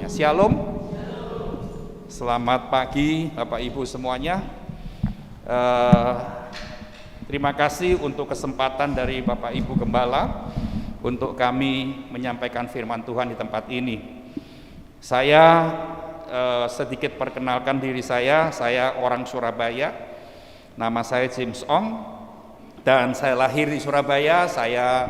semuanya. Shalom. Selamat pagi Bapak Ibu semuanya. Terima kasih untuk kesempatan dari Bapak Ibu Gembala untuk kami menyampaikan firman Tuhan di tempat ini. Saya sedikit perkenalkan diri saya orang Surabaya. Nama saya James Ong dan saya lahir di Surabaya. Saya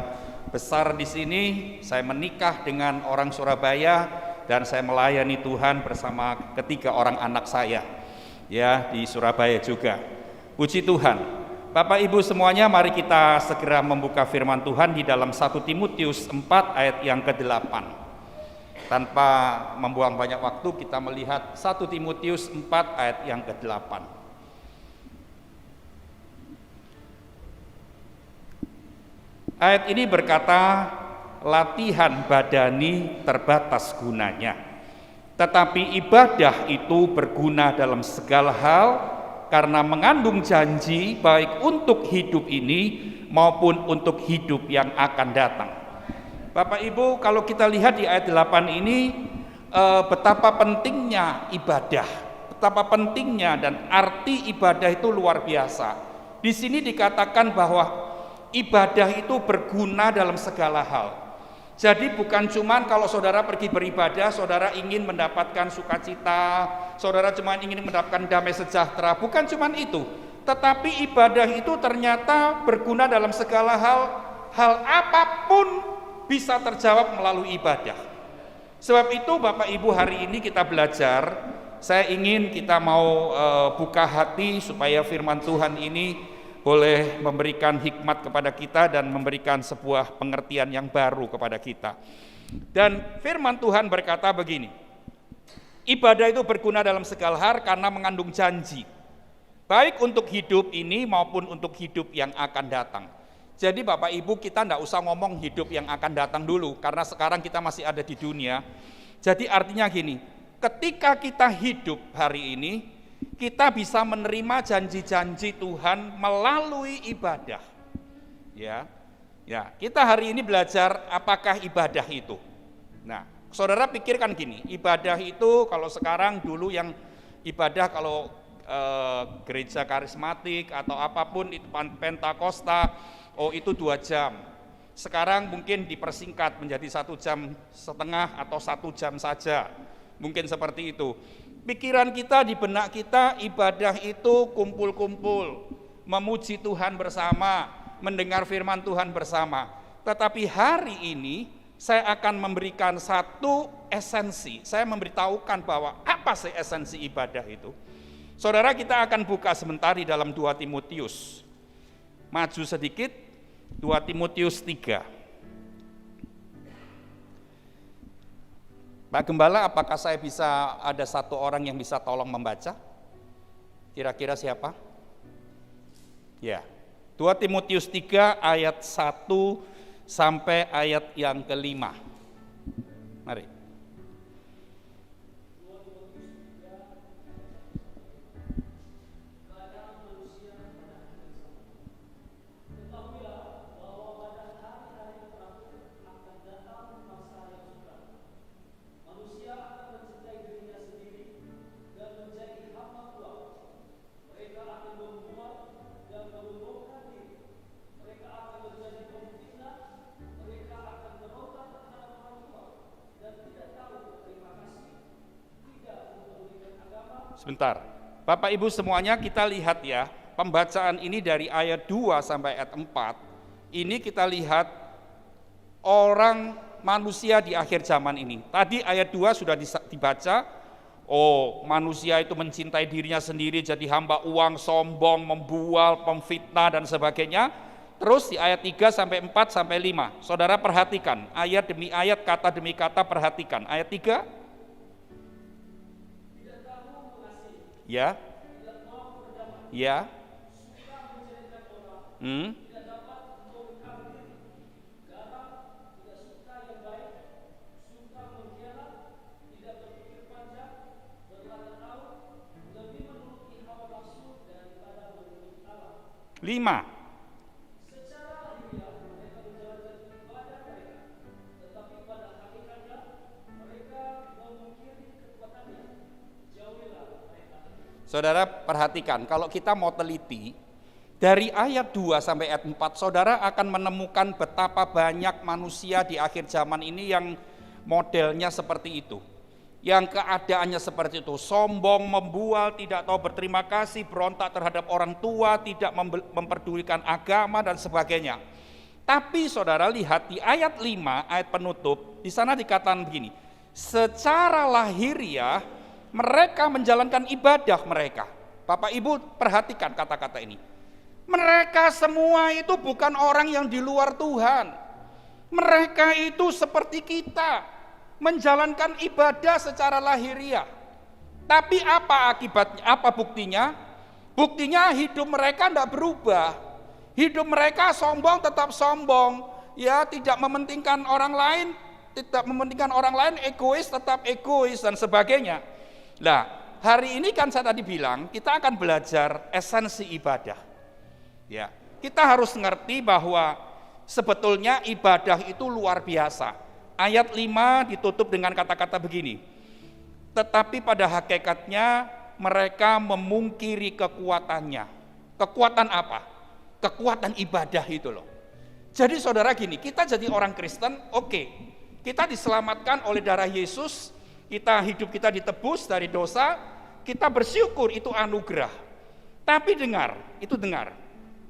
besar di sini, saya menikah dengan orang Surabaya dan saya melayani Tuhan bersama ketiga orang anak saya ya di Surabaya juga. Puji Tuhan. Bapak Ibu semuanya, mari kita segera membuka firman Tuhan di dalam 1 Timotius 4 ayat yang ke-8. Tanpa membuang banyak waktu, kita melihat 1 Timotius 4 ayat yang ke-8. Ayat ini berkata, latihan badani terbatas gunanya, tetapi ibadah itu berguna dalam segala hal karena mengandung janji baik untuk hidup ini maupun untuk hidup yang akan datang. Bapak Ibu, kalau kita lihat di ayat 8 ini, betapa pentingnya ibadah, betapa pentingnya dan arti ibadah itu luar biasa. Di sini dikatakan bahwa ibadah itu berguna dalam segala hal. Jadi bukan cuman kalau saudara pergi beribadah, saudara ingin mendapatkan sukacita, saudara cuma ingin mendapatkan damai sejahtera, bukan cuman itu. Tetapi ibadah itu ternyata berguna dalam segala hal, hal apapun bisa terjawab melalui ibadah. Sebab itu Bapak Ibu, hari ini kita belajar, saya ingin kita mau buka hati supaya firman Tuhan ini boleh memberikan hikmat kepada kita dan memberikan sebuah pengertian yang baru kepada kita. Dan firman Tuhan berkata begini, ibadah itu berguna dalam segala hal karena mengandung janji, baik untuk hidup ini maupun untuk hidup yang akan datang. Jadi Bapak Ibu, kita tidak usah ngomong hidup yang akan datang dulu, karena sekarang kita masih ada di dunia. Jadi artinya gini, ketika kita hidup hari ini, kita bisa menerima janji-janji Tuhan melalui ibadah. Ya, kita hari ini belajar apakah ibadah itu. Nah, saudara pikirkan gini, ibadah itu kalau sekarang dulu yang ibadah kalau gereja karismatik atau apapun itu Pentakosta, itu 2 jam. Sekarang mungkin dipersingkat menjadi 1,5 jam atau 1 jam saja. Mungkin seperti itu. Pikiran kita, di benak kita, ibadah itu kumpul-kumpul, memuji Tuhan bersama, mendengar firman Tuhan bersama. Tetapi hari ini saya akan memberikan satu esensi. Saya memberitahukan bahwa apa sih esensi ibadah itu. Saudara, kita akan buka sebentar di dalam 2 Timotius. Maju sedikit, 2 Timotius 3. Pak Gembala, apakah saya bisa ada satu orang yang bisa tolong membaca? Kira-kira siapa? Ya, 2 Timotius 3 ayat 1 sampai ayat yang ke-5. Mari. Sebentar, Bapak Ibu semuanya, kita lihat ya, pembacaan ini dari ayat 2 sampai ayat 4, ini kita lihat orang manusia di akhir zaman ini. Tadi ayat 2 sudah dibaca, manusia itu mencintai dirinya sendiri, jadi hamba uang, sombong, membual, pemfitnah dan sebagainya. Terus di ayat 3 sampai 4 sampai 5, saudara perhatikan, ayat demi ayat, kata demi kata, perhatikan. Ayat 3, ya, ya, lima. Saudara perhatikan, kalau kita mau teliti, dari ayat 2 sampai ayat 4, saudara akan menemukan betapa banyak manusia di akhir zaman ini yang modelnya seperti itu. Yang keadaannya seperti itu, sombong, membual, tidak tahu berterima kasih, berontak terhadap orang tua, tidak memperdulikan agama dan sebagainya. Tapi saudara lihat di ayat 5, ayat penutup, di sana dikatakan begini, secara lahiriah mereka menjalankan ibadah mereka. Bapak Ibu perhatikan kata-kata ini. Mereka semua itu bukan orang yang di luar Tuhan. Mereka itu seperti kita, menjalankan ibadah secara lahiriah. Tapi apa akibatnya? Apa buktinya? Buktinya hidup mereka tidak berubah. Hidup mereka sombong tetap sombong, ya tidak mementingkan orang lain, egois tetap egois dan sebagainya. Nah, hari ini kan saya tadi bilang kita akan belajar esensi ibadah. Ya, kita harus ngerti bahwa sebetulnya ibadah itu luar biasa. Ayat 5 ditutup dengan kata-kata begini. Tetapi pada hakikatnya mereka memungkiri kekuatannya. Kekuatan apa? Kekuatan ibadah itu loh. Jadi saudara gini, kita jadi orang Kristen, oke. Kita diselamatkan oleh darah Yesus, hidup kita ditebus dari dosa, kita bersyukur itu anugerah. Tapi dengar,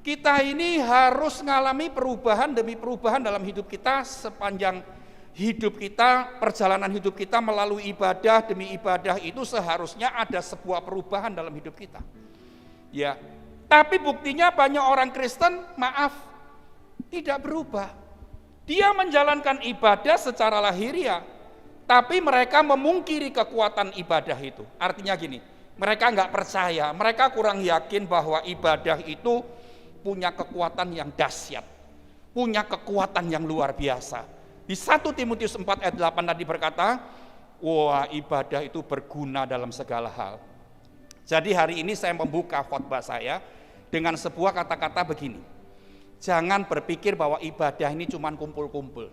kita ini harus mengalami perubahan demi perubahan dalam hidup kita sepanjang hidup kita, perjalanan hidup kita melalui ibadah demi ibadah itu seharusnya ada sebuah perubahan dalam hidup kita. Ya, tapi buktinya banyak orang Kristen, maaf, tidak berubah. Dia menjalankan ibadah secara lahiriah, tapi mereka memungkiri kekuatan ibadah itu. Artinya gini, mereka nggak percaya, mereka kurang yakin bahwa ibadah itu punya kekuatan yang dahsyat, punya kekuatan yang luar biasa. Di 1 Timotius 4 ayat 8 tadi berkata, wah ibadah itu berguna dalam segala hal. Jadi hari ini saya membuka khotbah saya dengan sebuah kata-kata begini. Jangan berpikir bahwa ibadah ini cuma kumpul-kumpul.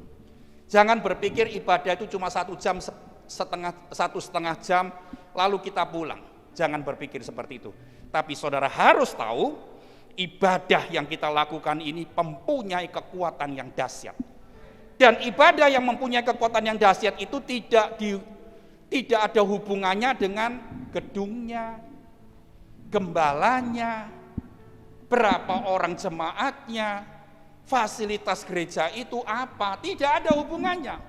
Jangan berpikir ibadah itu cuma 1 jam setengah jam lalu kita pulang. Jangan berpikir seperti itu. Tapi saudara harus tahu ibadah yang kita lakukan ini mempunyai kekuatan yang dahsyat. Dan ibadah yang mempunyai kekuatan yang dahsyat itu tidak ada hubungannya dengan gedungnya, gembalanya, berapa orang jemaatnya, fasilitas gereja itu apa, tidak ada hubungannya.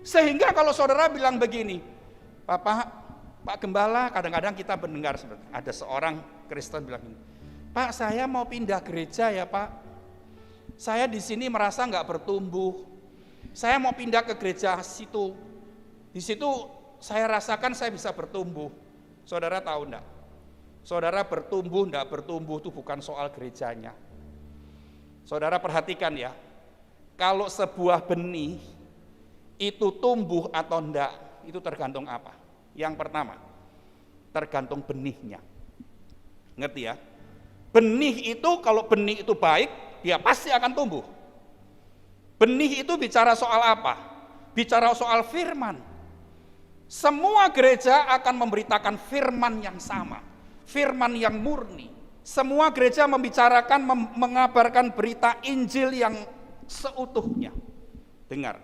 Sehingga kalau saudara bilang begini, Pak Gembala, kadang-kadang kita mendengar ada seorang Kristen bilang gini, Pak saya mau pindah gereja ya Pak, saya di sini merasa nggak bertumbuh, saya mau pindah ke gereja situ, di situ saya rasakan saya bisa bertumbuh. Saudara tahu enggak? Saudara bertumbuh enggak bertumbuh itu bukan soal gerejanya. Saudara perhatikan ya, kalau sebuah benih itu tumbuh atau enggak, itu tergantung apa? Yang pertama, tergantung benihnya. Ngerti ya? Benih itu, kalau benih itu baik, dia pasti akan tumbuh. Benih itu bicara soal apa? Bicara soal firman. Semua gereja akan memberitakan firman yang sama, firman yang murni. Semua gereja membicarakan, mengabarkan berita Injil yang seutuhnya. Dengar.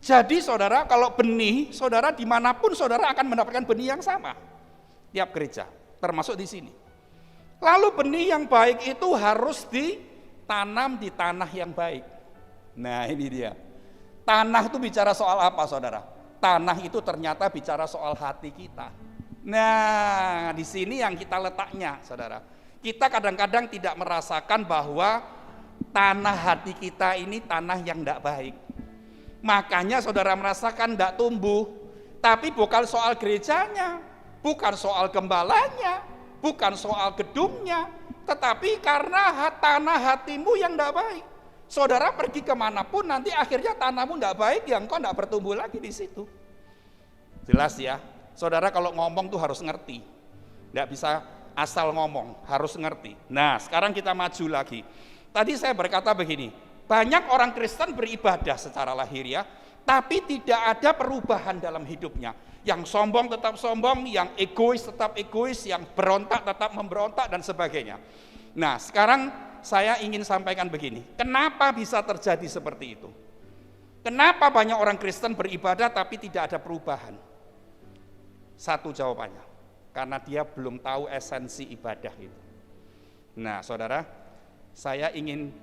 Jadi saudara, kalau benih, saudara dimanapun saudara akan mendapatkan benih yang sama. Tiap gereja, termasuk di sini. Lalu benih yang baik itu harus ditanam di tanah yang baik. Nah ini dia. Tanah itu bicara soal apa saudara? Tanah itu ternyata bicara soal hati kita. Nah, di sini yang kita letaknya, saudara. Kita kadang-kadang tidak merasakan bahwa tanah hati kita ini tanah yang tidak baik. Makanya saudara merasakan tidak tumbuh. Tapi bukan soal gerejanya, bukan soal gembalanya, bukan soal gedungnya, tetapi karena tanah hatimu yang tidak baik. Saudara pergi kemanapun nanti akhirnya tanahmu tidak baik, yang kau tidak bertumbuh lagi di situ. Jelas ya. Saudara kalau ngomong tuh harus ngerti, tidak bisa asal ngomong, harus ngerti. Nah sekarang kita maju lagi. Tadi saya berkata begini, banyak orang Kristen beribadah secara lahiriah, tapi tidak ada perubahan dalam hidupnya. Yang sombong tetap sombong, yang egois tetap egois, yang berontak tetap memberontak dan sebagainya. Nah, sekarang saya ingin sampaikan begini, kenapa bisa terjadi seperti itu? Kenapa banyak orang Kristen beribadah tapi tidak ada perubahan? Satu jawabannya, karena dia belum tahu esensi ibadah itu. Nah, saudara, saya ingin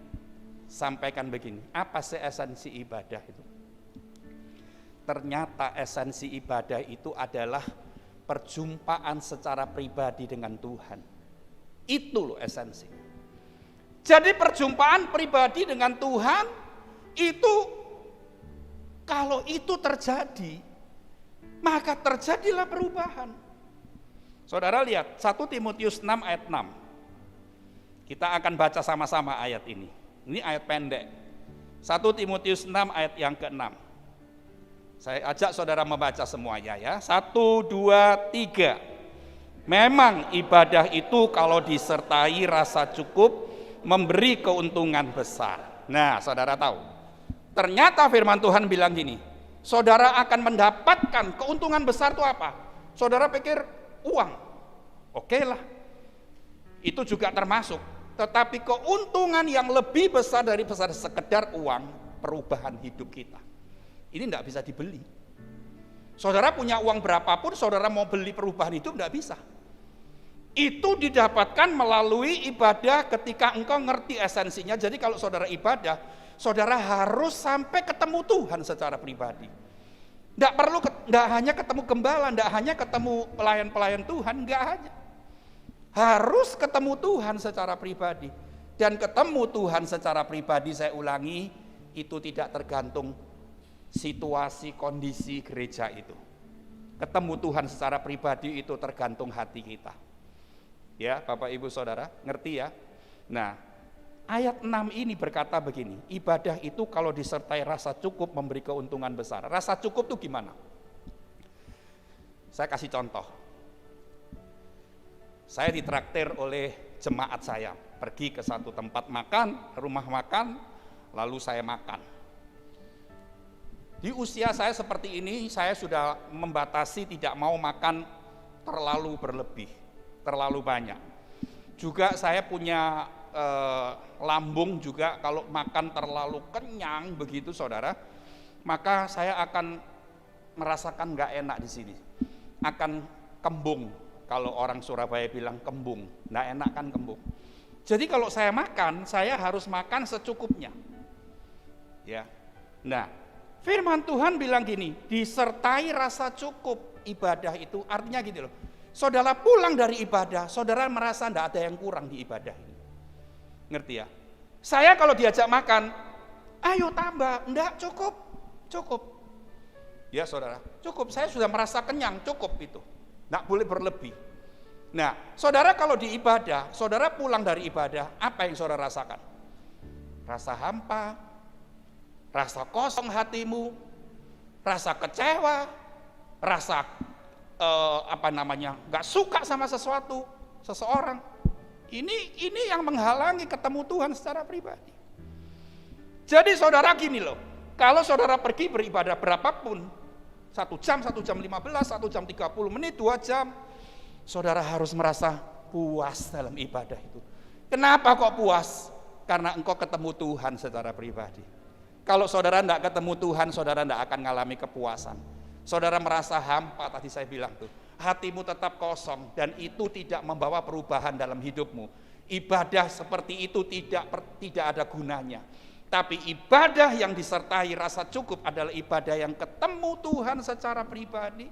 sampaikan begini, apa sih esensi ibadah itu? Ternyata esensi ibadah itu adalah perjumpaan secara pribadi dengan Tuhan. Itu loh esensi. Jadi perjumpaan pribadi dengan Tuhan itu, kalau itu terjadi, maka terjadilah perubahan. Saudara lihat 1 Timotius 6 ayat 6. Kita akan baca sama-sama ayat ini. Ini ayat pendek. 1 Timotius 6 ayat yang ke-6. Saya ajak saudara membaca semuanya ya. 1, 2, 3. Memang ibadah itu kalau disertai rasa cukup memberi keuntungan besar. Nah, saudara tahu. Ternyata firman Tuhan bilang gini, saudara akan mendapatkan keuntungan besar itu apa? Saudara pikir uang. Oke lah. Itu juga termasuk. Tetapi keuntungan yang lebih besar dari besar sekedar uang, perubahan hidup kita. Ini tidak bisa dibeli. Saudara punya uang berapapun, saudara mau beli perubahan hidup tidak bisa. Itu didapatkan melalui ibadah ketika engkau ngerti esensinya. Jadi kalau saudara ibadah, saudara harus sampai ketemu Tuhan secara pribadi. Tidak hanya ketemu gembala, tidak hanya ketemu pelayan-pelayan Tuhan, enggak hanya. Harus ketemu Tuhan secara pribadi. Dan ketemu Tuhan secara pribadi, saya ulangi, itu tidak tergantung situasi, kondisi gereja itu. Ketemu Tuhan secara pribadi itu tergantung hati kita. Ya, Bapak Ibu Saudara, ngerti ya? Nah, ayat 6 ini berkata begini, ibadah itu kalau disertai rasa cukup memberi keuntungan besar. Rasa cukup itu gimana? Saya kasih contoh. Saya ditraktir oleh jemaat saya, pergi ke satu tempat makan, rumah makan, lalu saya makan. Di usia saya seperti ini, saya sudah membatasi tidak mau makan terlalu berlebih, terlalu banyak. Juga saya punya lambung juga, kalau makan terlalu kenyang begitu saudara, maka saya akan merasakan nggak enak di sini, akan kembung. Kalau orang Surabaya bilang kembung, nggak enak kan kembung. Jadi kalau saya makan, saya harus makan secukupnya. Ya, nah. Firman Tuhan bilang gini, disertai rasa cukup ibadah itu, artinya gitu loh. Saudara pulang dari ibadah, saudara merasa tidak ada yang kurang di ibadah ini. Ngerti ya? Saya kalau diajak makan, ayo tambah, enggak cukup. Ya saudara, cukup, saya sudah merasa kenyang, cukup itu. Enggak boleh berlebih. Nah, saudara kalau di ibadah, saudara pulang dari ibadah, apa yang saudara rasakan? Rasa hampa, rasa kosong hatimu, rasa kecewa, rasa nggak suka sama seseorang. Ini yang menghalangi ketemu Tuhan secara pribadi. Jadi saudara gini loh, kalau saudara pergi beribadah berapapun, 1 jam, 1 jam 15, 1 jam 30 menit, 2 jam, saudara harus merasa puas dalam ibadah itu. Kenapa kok puas? Karena engkau ketemu Tuhan secara pribadi. Kalau saudara tidak ketemu Tuhan, saudara tidak akan mengalami kepuasan. Saudara merasa hampa, tadi saya bilang tuh, hatimu tetap kosong dan itu tidak membawa perubahan dalam hidupmu. Ibadah seperti itu tidak ada gunanya. Tapi ibadah yang disertai rasa cukup adalah ibadah yang ketemu Tuhan secara pribadi.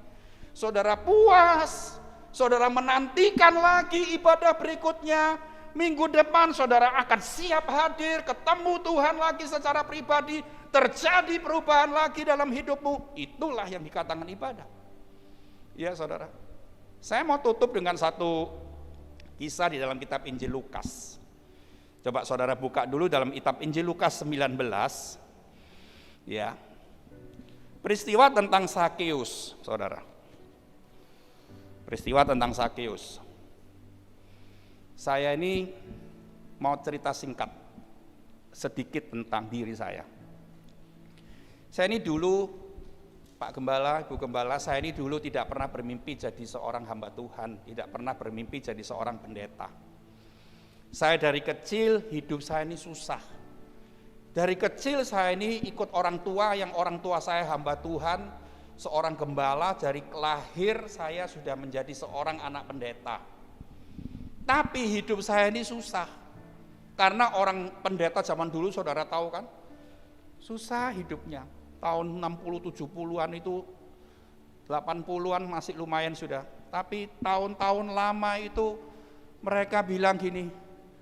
Saudara puas, saudara menantikan lagi ibadah berikutnya. Minggu depan saudara akan siap hadir, ketemu Tuhan lagi secara pribadi, terjadi perubahan lagi dalam hidupmu. Itulah yang dikatakan ibadah. Ya saudara, saya mau tutup dengan satu kisah di dalam kitab Injil Lukas. Coba saudara buka dulu dalam kitab Injil Lukas 19. Ya, peristiwa tentang Sakeus, saudara. Peristiwa tentang Sakeus. Saya ini mau cerita singkat sedikit tentang diri saya. Saya ini dulu, Pak Gembala, Ibu Gembala, saya ini dulu tidak pernah bermimpi jadi seorang hamba Tuhan, tidak pernah bermimpi jadi seorang pendeta. Saya dari kecil, hidup saya ini susah. Dari kecil saya ini ikut orang tua, yang orang tua saya hamba Tuhan, seorang gembala. Dari lahir saya sudah menjadi seorang anak pendeta. Tapi hidup saya ini susah. Karena orang pendeta zaman dulu saudara tahu kan, susah hidupnya. Tahun 60-70-an itu, 80-an masih lumayan sudah. Tapi tahun-tahun lama itu mereka bilang gini,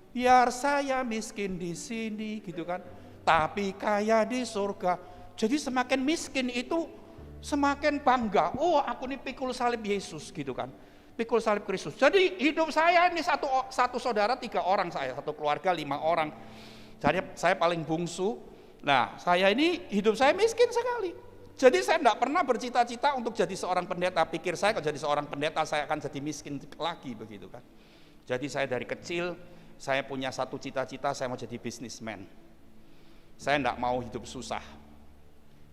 biar saya miskin di sini gitu kan, tapi kaya di surga. Jadi semakin miskin itu semakin bangga. Oh, aku ini pikul salib Yesus gitu kan. Pikul salib Kristus. Jadi hidup saya ini satu saudara 3 orang saya, satu keluarga 5 orang. Jadi saya paling bungsu. Nah, saya ini hidup saya miskin sekali. Jadi saya tidak pernah bercita-cita untuk jadi seorang pendeta. Pikir saya kalau jadi seorang pendeta saya akan jadi miskin lagi begitu kan. Jadi saya dari kecil saya punya satu cita-cita, saya mau jadi bisnismen. Saya tidak mau hidup susah.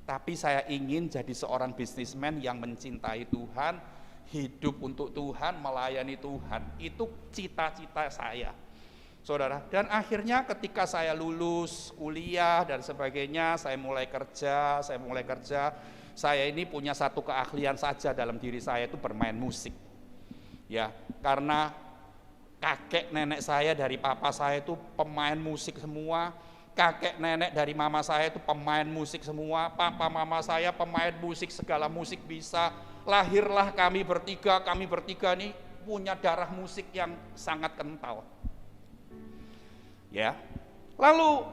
Tapi saya ingin jadi seorang bisnismen yang mencintai Tuhan, hidup untuk Tuhan, melayani Tuhan. Itu cita-cita saya, saudara. Dan akhirnya ketika saya lulus kuliah dan sebagainya, saya mulai kerja. Saya ini punya satu keahlian saja dalam diri saya, itu bermain musik. Ya, karena kakek nenek saya dari papa saya itu pemain musik semua. Kakek nenek dari mama saya itu pemain musik semua. Papa mama saya pemain musik, segala musik bisa. Lahirlah kami bertiga nih punya darah musik yang sangat kental. Ya. Lalu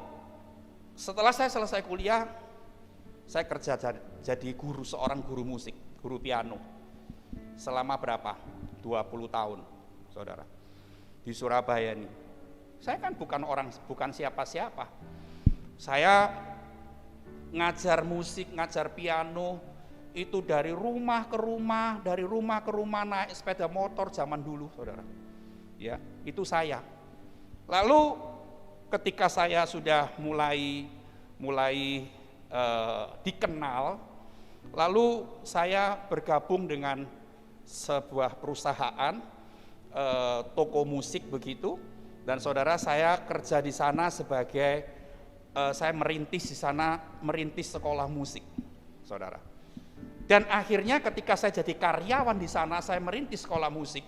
setelah saya selesai kuliah, saya kerja jadi seorang guru musik, guru piano. Selama berapa? 20 tahun, saudara. Di Surabaya nih. Saya kan bukan siapa-siapa. Saya ngajar musik, ngajar piano itu dari rumah ke rumah naik sepeda motor zaman dulu, saudara. Ya, itu saya. Lalu ketika saya sudah mulai dikenal, lalu saya bergabung dengan sebuah perusahaan toko musik begitu. Dan saudara, saya kerja di sana sebagai saya merintis sekolah musik, saudara. Dan akhirnya ketika saya jadi karyawan di sana, saya merintis sekolah musik.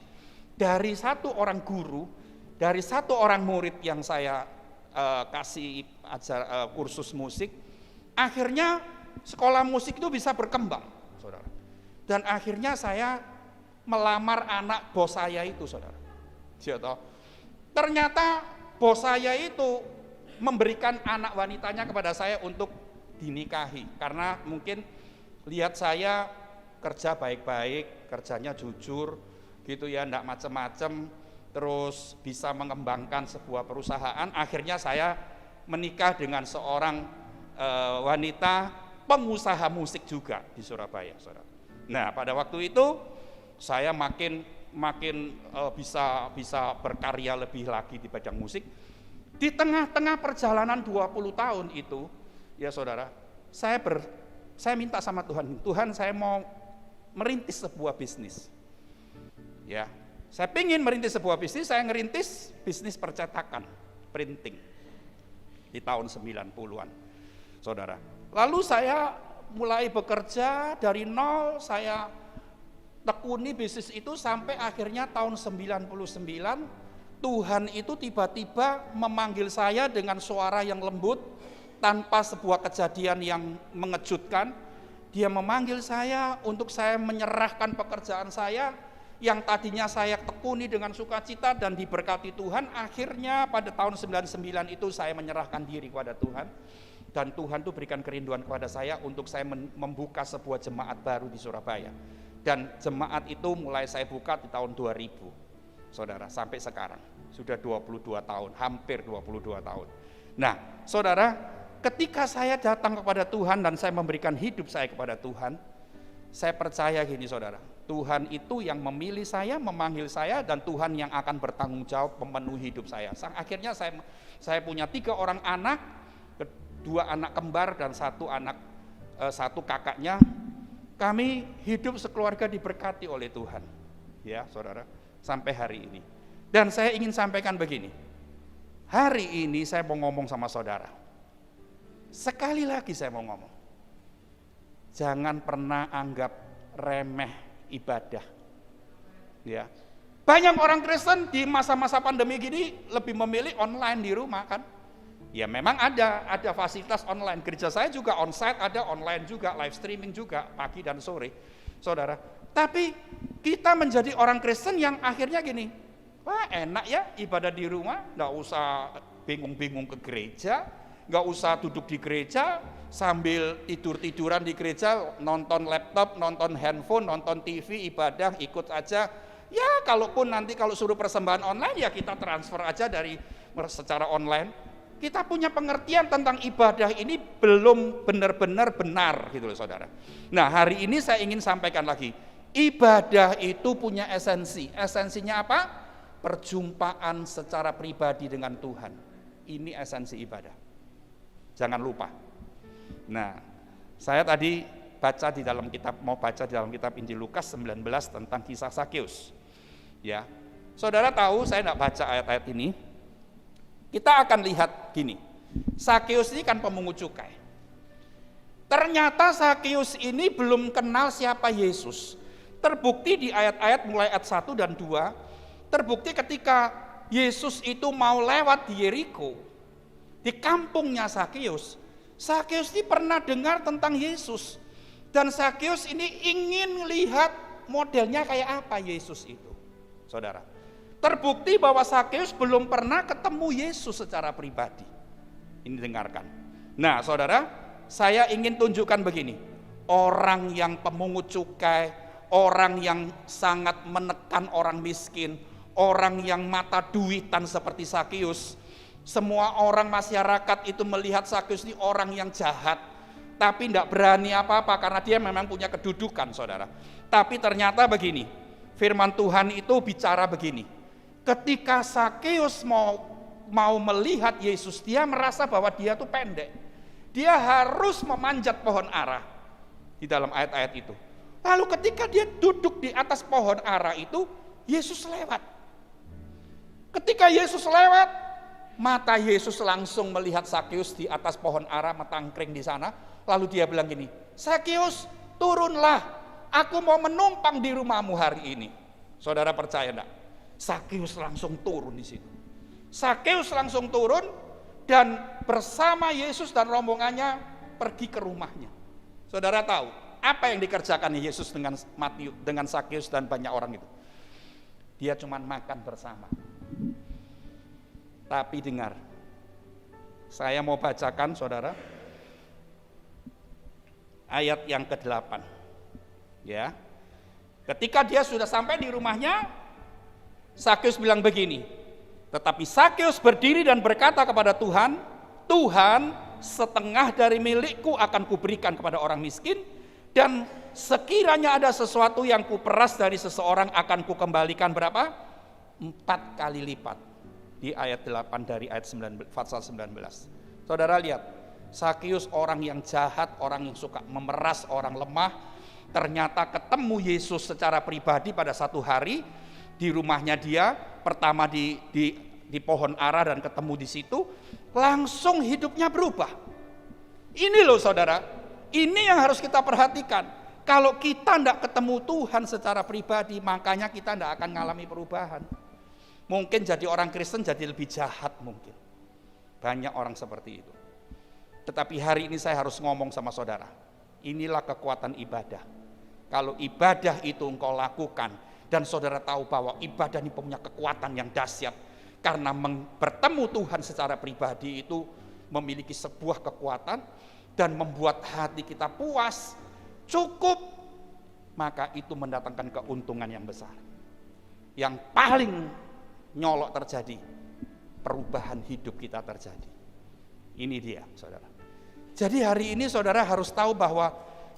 Dari satu orang guru, dari satu orang murid yang saya kasih kursus musik, akhirnya sekolah musik itu bisa berkembang, saudara. Dan akhirnya saya melamar anak bos saya itu, saudara. Ternyata bos saya itu memberikan anak wanitanya kepada saya untuk dinikahi. Karena mungkin lihat saya kerja baik-baik, kerjanya jujur gitu ya, enggak macem-macem, terus bisa mengembangkan sebuah perusahaan. Akhirnya saya menikah dengan seorang wanita pengusaha musik juga di Surabaya, saudara. Nah, pada waktu itu saya makin bisa berkarya lebih lagi di bidang musik. Di tengah-tengah perjalanan 20 tahun itu, ya saudara, saya minta sama Tuhan, saya mau merintis sebuah bisnis. Ya, saya ingin merintis sebuah bisnis, saya ngerintis bisnis percetakan, printing di tahun 90-an, saudara. Lalu saya mulai bekerja dari nol, saya tekuni bisnis itu sampai akhirnya tahun 99 Tuhan itu tiba-tiba memanggil saya dengan suara yang lembut tanpa sebuah kejadian yang mengejutkan. Dia memanggil saya untuk saya menyerahkan pekerjaan saya yang tadinya saya tekuni dengan sukacita dan diberkati Tuhan. Akhirnya pada tahun 99 itu saya menyerahkan diri kepada Tuhan, dan Tuhan itu berikan kerinduan kepada saya untuk saya membuka sebuah jemaat baru di Surabaya. Dan jemaat itu mulai saya buka di tahun 2000, saudara, sampai sekarang. Sudah 22 tahun, hampir 22 tahun. Nah, saudara, ketika saya datang kepada Tuhan dan saya memberikan hidup saya kepada Tuhan, saya percaya gini, saudara, Tuhan itu yang memilih saya, memanggil saya, dan Tuhan yang akan bertanggung jawab memenuhi hidup saya. Akhirnya saya punya 3 orang anak, 2 anak kembar dan 1 anak satu kakaknya, kami hidup sekeluarga diberkati oleh Tuhan. Ya, saudara, sampai hari ini. Dan saya ingin sampaikan begini. Hari ini saya mau ngomong sama saudara. Sekali lagi saya mau ngomong. Jangan pernah anggap remeh ibadah. Ya. Banyak orang Kristen di masa-masa pandemi gini lebih memilih online di rumah kan. Ya memang ada fasilitas online. Gereja saya juga onsite, ada online juga, live streaming juga pagi dan sore, saudara. Tapi kita menjadi orang Kristen yang akhirnya gini, wah enak ya ibadah di rumah, nggak usah bingung-bingung ke gereja, nggak usah duduk di gereja sambil tidur-tiduran di gereja, nonton laptop, nonton handphone, nonton TV, ibadah ikut aja. Ya kalaupun nanti kalau suruh persembahan online ya kita transfer aja dari secara online. Kita punya pengertian tentang ibadah ini belum benar-benar benar gitu loh saudara. Nah hari ini saya ingin sampaikan lagi, ibadah itu punya esensi. Esensinya apa? Perjumpaan secara pribadi dengan Tuhan. Ini esensi ibadah. Jangan lupa. Nah saya tadi mau baca di dalam kitab Injil Lukas 19 tentang kisah Sakeus. Ya, saudara tahu saya tidak baca ayat-ayat ini. Kita akan lihat gini, Sakeus ini kan pemungut cukai. Ternyata Sakeus ini belum kenal siapa Yesus. Terbukti di ayat-ayat mulai ayat 1 dan 2, terbukti ketika Yesus itu mau lewat di Yeriko, di kampungnya Sakeus. Sakeus ini pernah dengar tentang Yesus. Dan Sakeus ini ingin lihat modelnya kayak apa Yesus itu, saudara. Terbukti bahwa Sakeus belum pernah ketemu Yesus secara pribadi. Ini dengarkan. Nah saudara, saya ingin tunjukkan begini. Orang yang pemungut cukai, orang yang sangat menekan orang miskin, orang yang mata duitan seperti Sakeus. Semua orang masyarakat itu melihat Sakeus ini orang yang jahat. Tapi tidak berani apa-apa karena dia memang punya kedudukan saudara. Tapi ternyata begini, firman Tuhan itu bicara begini. Ketika Sakeus mau melihat Yesus, dia merasa bahwa dia tuh pendek. Dia harus memanjat pohon ara di dalam ayat-ayat itu. Lalu ketika dia duduk di atas pohon ara itu, Yesus lewat. Ketika Yesus lewat, mata Yesus langsung melihat Sakeus di atas pohon ara metangkring di sana. Lalu dia bilang gini, Sakeus turunlah, aku mau menumpang di rumahmu hari ini. Saudara percaya enggak? Sakeus langsung turun di situ. Sakeus langsung turun dan bersama Yesus dan rombongannya pergi ke rumahnya. Saudara tahu apa yang dikerjakan Yesus dengan Sakeus dan banyak orang itu? Dia cuma makan bersama. Tapi dengar, saya mau bacakan saudara ayat yang ke-8. Ya. Ketika dia sudah sampai di rumahnya, Sakeus bilang begini, tetapi Sakeus berdiri dan berkata kepada Tuhan, Tuhan, setengah dari milikku akan kuberikan kepada orang miskin, dan sekiranya ada sesuatu yang kuperas dari seseorang akan kukembalikan berapa? 4 kali lipat. Di ayat 8 dari ayat 19, pasal 19. Saudara lihat, Sakeus orang yang jahat, orang yang suka memeras orang lemah, ternyata ketemu Yesus secara pribadi pada satu hari, di rumahnya dia, pertama di pohon ara dan ketemu di situ, langsung hidupnya berubah. Ini loh saudara, ini yang harus kita perhatikan. Kalau kita tidak ketemu Tuhan secara pribadi, makanya kita tidak akan mengalami perubahan. Mungkin jadi orang Kristen jadi lebih jahat mungkin. Banyak orang seperti itu. Tetapi hari ini saya harus ngomong sama saudara, inilah kekuatan ibadah. Kalau ibadah itu engkau lakukan, dan saudara tahu bahwa ibadah ini punya kekuatan yang dahsyat. Karena bertemu Tuhan secara pribadi itu memiliki sebuah kekuatan dan membuat hati kita puas, cukup, maka itu mendatangkan keuntungan yang besar. Yang paling nyolok terjadi, perubahan hidup kita terjadi. Ini dia saudara. Jadi hari ini saudara harus tahu bahwa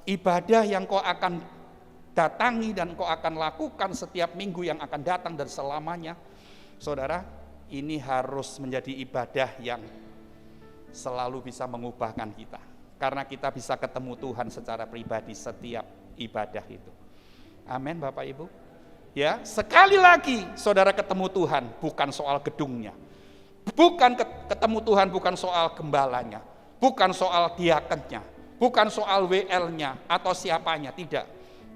ibadah yang kau akan datangi dan kau akan lakukan setiap minggu yang akan datang dan selamanya, saudara, ini harus menjadi ibadah yang selalu bisa mengubahkan kita. Karena kita bisa ketemu Tuhan secara pribadi setiap ibadah itu. Amin Bapak Ibu. Ya, sekali lagi saudara ketemu Tuhan bukan soal gedungnya. Bukan ketemu Tuhan bukan soal gembalanya, bukan soal diakennya, bukan soal WL-nya atau siapanya, tidak.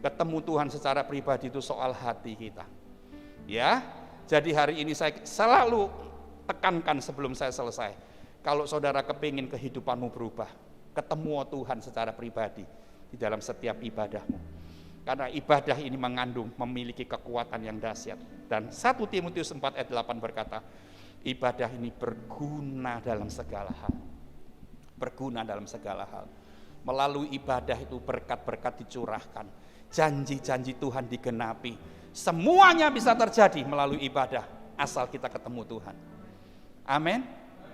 Ketemu Tuhan secara pribadi itu soal hati kita. Ya, jadi hari ini saya selalu tekankan sebelum saya selesai. Kalau saudara kepingin kehidupanmu berubah, ketemu Tuhan secara pribadi di dalam setiap ibadahmu. Karena ibadah ini memiliki kekuatan yang dahsyat. Dan 1 Timotius 4 ayat 8 berkata, ibadah ini berguna dalam segala hal. Berguna dalam segala hal. Melalui ibadah itu berkat-berkat dicurahkan. Janji-janji Tuhan digenapi. Semuanya bisa terjadi melalui ibadah asal kita ketemu Tuhan. Amin.